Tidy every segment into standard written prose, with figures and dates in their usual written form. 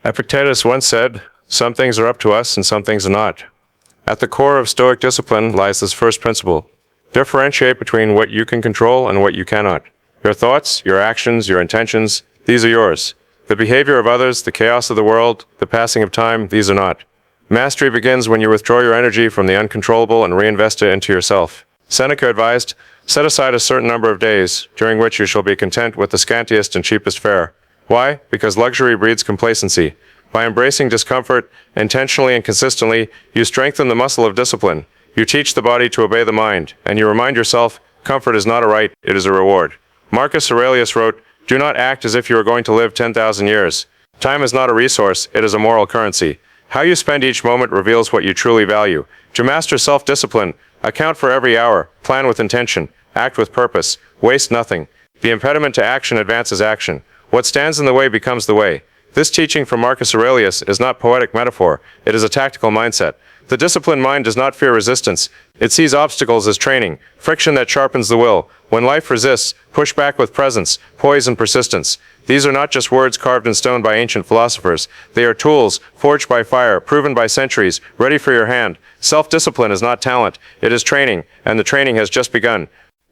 Epictetus once said, "Some things are up to us and some things are not." At the core of Stoic discipline lies this first principle. Differentiate between what you can control and what you cannot. Your thoughts, your actions, your intentions, these are yours. The behavior of others, the chaos of the world, the passing of time, these are not. Mastery begins when you withdraw your energy from the uncontrollable and reinvest it into yourself. Seneca advised, "Set aside a certain number of days, during which you shall be content with the scantiest and cheapest fare." Why? Because luxury breeds complacency. By embracing discomfort, intentionally and consistently, you strengthen the muscle of discipline. You teach the body to obey the mind, and you remind yourself, comfort is not a right, it is a reward. Marcus Aurelius wrote, "Do not act as if you are going to live 10,000 years. Time is not a resource, it is a moral currency. How you spend each moment reveals what you truly value. To master self-discipline, account for every hour, plan with intention, act with purpose, waste nothing. The impediment to action advances action. What stands in the way becomes the way." This teaching from Marcus Aurelius is not poetic metaphor, it is a tactical mindset. The disciplined mind does not fear resistance. It sees obstacles as training, friction that sharpens the will. When life resists, push back with presence, poise and persistence. These are not just words carved in stone by ancient philosophers. They are tools, forged by fire, proven by centuries, ready for your hand. Self-discipline is not talent, it is training, and the training has just begun.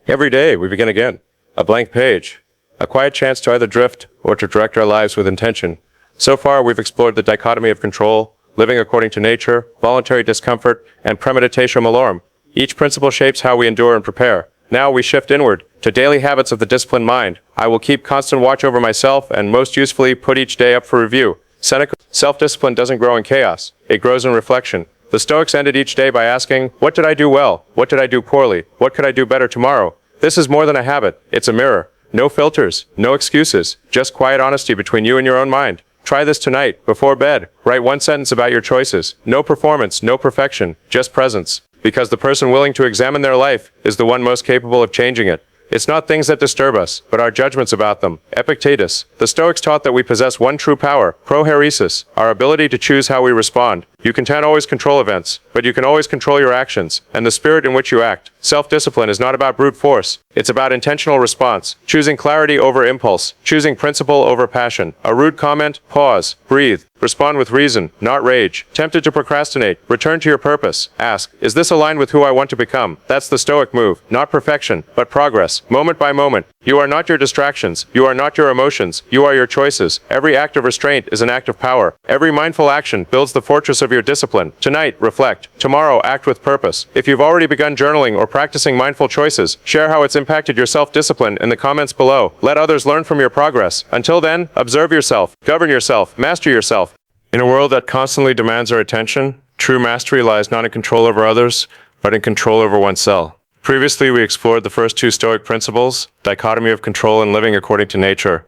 Every day we begin again. A blank page. A quiet chance to either drift or to direct our lives with intention. So far we've explored the dichotomy of control, living according to nature, voluntary discomfort, and premeditatio malorum. Each principle shapes how we endure and prepare. Now we shift inward, to daily habits of the disciplined mind. I will keep constant watch over myself and most usefully put each day up for review. Seneca. Self-discipline doesn't grow in chaos, it grows in reflection. The Stoics ended each day by asking, what did I do well? What did I do poorly? What could I do better tomorrow? This is more than a habit, it's a mirror. No filters, no excuses, just quiet honesty between you and your own mind. Try this tonight, before bed. Write one sentence about your choices. No performance, no perfection, just presence. Because the person willing to examine their life is the one most capable of changing it. It's not things that disturb us, but our judgments about them. Epictetus. The Stoics taught that we possess one true power, prohairesis, our ability to choose how we respond. You can't always control events, but you can always control your actions, and the spirit in which you act. Self-discipline is not about brute force. It's about intentional response, choosing clarity over impulse, choosing principle over passion. A rude comment? Pause, breathe, respond with reason, not rage. Tempted to procrastinate? Return to your purpose. Ask, is this aligned with who I want to become? That's the Stoic move, not perfection, but progress, moment by moment. You are not your distractions, you are not your emotions, you are your choices. Every act of restraint is an act of power. Every mindful action builds the fortress of your discipline. Tonight, reflect. Tomorrow, act with purpose. If you've already begun journaling or practicing mindful choices, share how it's impacted your self-discipline in the comments below. Let others learn from your progress. Until then, observe yourself, govern yourself, master yourself. In a world that constantly demands our attention, true mastery lies not in control over others, but in control over oneself. Previously, we explored the first two Stoic principles, dichotomy of control and living according to nature.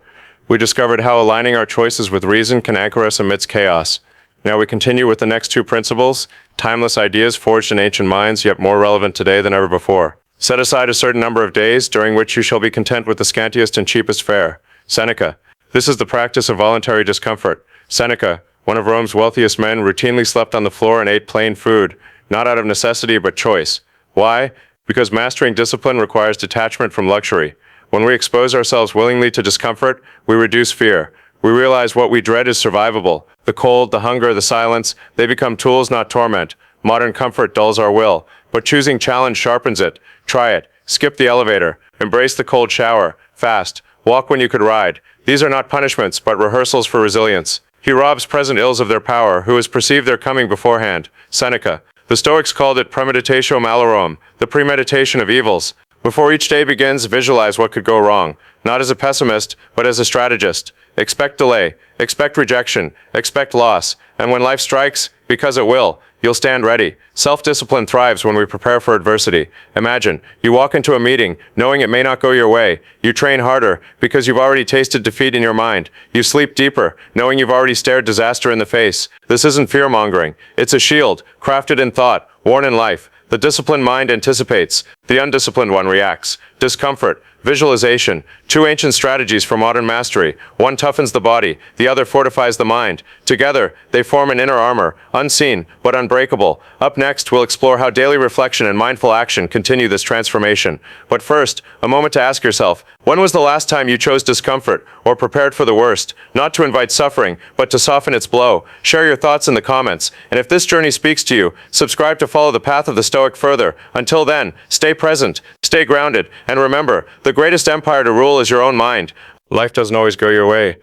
We discovered how aligning our choices with reason can anchor us amidst chaos. Now we continue with the next two principles, timeless ideas forged in ancient minds, yet more relevant today than ever before. Set aside a certain number of days, during which you shall be content with the scantiest and cheapest fare. Seneca. This is the practice of voluntary discomfort. Seneca, one of Rome's wealthiest men, routinely slept on the floor and ate plain food, not out of necessity but choice. Why? Because mastering discipline requires detachment from luxury. When we expose ourselves willingly to discomfort, we reduce fear. We realize what we dread is survivable. The cold, the hunger, the silence, they become tools, not torment. Modern comfort dulls our will, but choosing challenge sharpens it. Try it. Skip the elevator. Embrace the cold shower. Fast. Walk when you could ride. These are not punishments, but rehearsals for resilience. He robs present ills of their power, who has perceived their coming beforehand. Seneca. The Stoics called it premeditatio malorum, the premeditation of evils. Before each day begins, visualize what could go wrong, not as a pessimist, but as a strategist. Expect delay, expect rejection, expect loss, and when life strikes, because it will, you'll stand ready. Self-discipline thrives when we prepare for adversity. Imagine, you walk into a meeting, knowing it may not go your way. You train harder, because you've already tasted defeat in your mind. You sleep deeper, knowing you've already stared disaster in the face. This isn't fear-mongering. It's a shield, crafted in thought, worn in life. The disciplined mind anticipates. The undisciplined one reacts. discomfort, visualization, two ancient strategies for modern mastery. One toughens the body, the other fortifies the mind. Together, they form an inner armor, unseen but unbreakable. Up next, we'll explore how daily reflection and mindful action continue this transformation. But first, a moment to ask yourself, when was the last time you chose discomfort or prepared for the worst, not to invite suffering, but to soften its blow? Share your thoughts in the comments, and if this journey speaks to you, subscribe to follow the path of the Stoic further. Until then, stay present, stay grounded, and remember, the greatest empire to rule is your own mind. Life doesn't always go your way.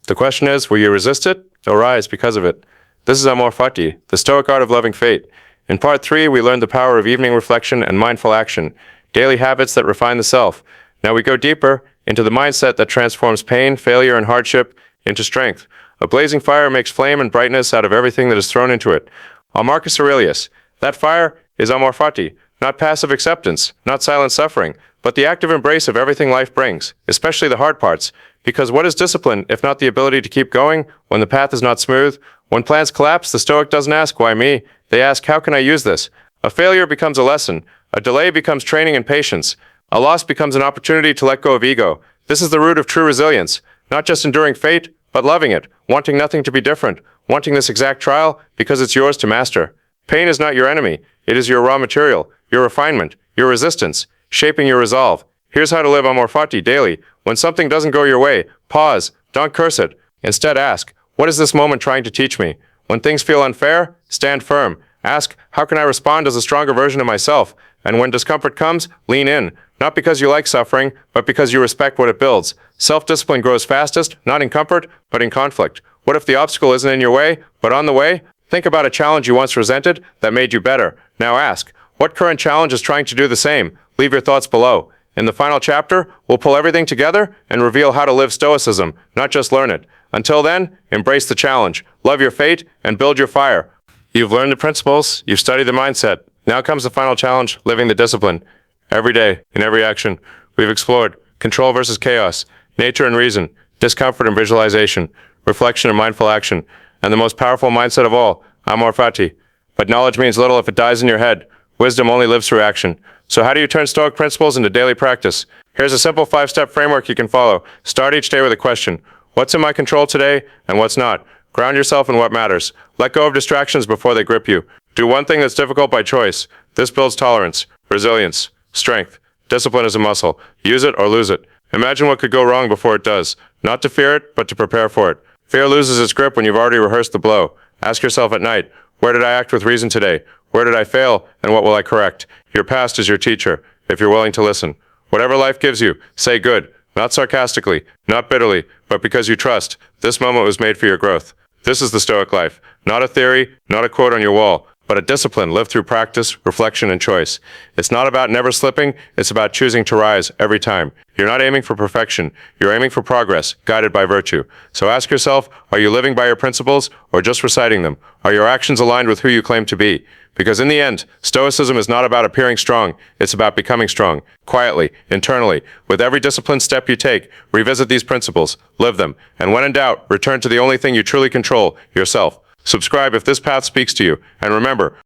The question is, will you resist it or rise because of it? This is Amor Fati, the Stoic art of loving fate. In part 3, we learned the power of evening reflection and mindful action, daily habits that refine the self. Now we go deeper into the mindset that transforms pain, failure, and hardship into strength. A blazing fire makes flame and brightness out of everything that is thrown into it. Marcus Aurelius. That fire is Amor Fati, not passive acceptance, not silent suffering, but the active embrace of everything life brings, especially the hard parts. Because what is discipline if not the ability to keep going when the path is not smooth? When plans collapse, the Stoic doesn't ask, why me? They ask, how can I use this? A failure becomes a lesson. A delay becomes training and patience. A loss becomes an opportunity to let go of ego. This is the root of true resilience. Not just enduring fate, but loving it, wanting nothing to be different, wanting this exact trial because it's yours to master. Pain is not your enemy. It is your raw material, your refinement, your resistance, shaping your resolve. Here's how to live Amor Fati daily. When something doesn't go your way, pause. Don't curse it. Instead ask, what is this moment trying to teach me? When things feel unfair, stand firm. Ask, how can I respond as a stronger version of myself? And when discomfort comes, lean in. Not because you like suffering, but because you respect what it builds. Self-discipline grows fastest, not in comfort, but in conflict. What if the obstacle isn't in your way, but on the way? Think about a challenge you once resented that made you better. Now ask, what current challenge is trying to do the same? Leave your thoughts below. In the final chapter, we'll pull everything together and reveal how to live Stoicism, not just learn it. Until then, embrace the challenge, love your fate, and build your fire. You've learned the principles, you've studied the mindset. Now comes the final challenge, living the discipline. Every day, in every action, we've explored control versus chaos, nature and reason, discomfort and visualization, reflection and mindful action, and the most powerful mindset of all, Amor Fati. But knowledge means little if it dies in your head. Wisdom only lives through action. So how do you turn Stoic principles into daily practice? Here's a simple 5-step framework you can follow. Start each day with a question. What's in my control today and what's not? Ground yourself in what matters. Let go of distractions before they grip you. Do one thing that's difficult by choice. This builds tolerance, resilience, strength. Discipline is a muscle. Use it or lose it. Imagine what could go wrong before it does. Not to fear it, but to prepare for it. Fear loses its grip when you've already rehearsed the blow. Ask yourself at night, where did I act with reason today? Where did I fail, and what will I correct? Your past is your teacher, if you're willing to listen. Whatever life gives you, say good, not sarcastically, not bitterly, but because you trust. This moment was made for your growth. This is the Stoic life. Not a theory, not a quote on your wall, but a discipline lived through practice, reflection, and choice. It's not about never slipping, it's about choosing to rise every time. You're not aiming for perfection, you're aiming for progress, guided by virtue. So ask yourself, are you living by your principles, or just reciting them? Are your actions aligned with who you claim to be? Because in the end, Stoicism is not about appearing strong, it's about becoming strong, quietly, internally. With every disciplined step you take, revisit these principles, live them, and when in doubt, return to the only thing you truly control, yourself. Subscribe if this path speaks to you, and remember,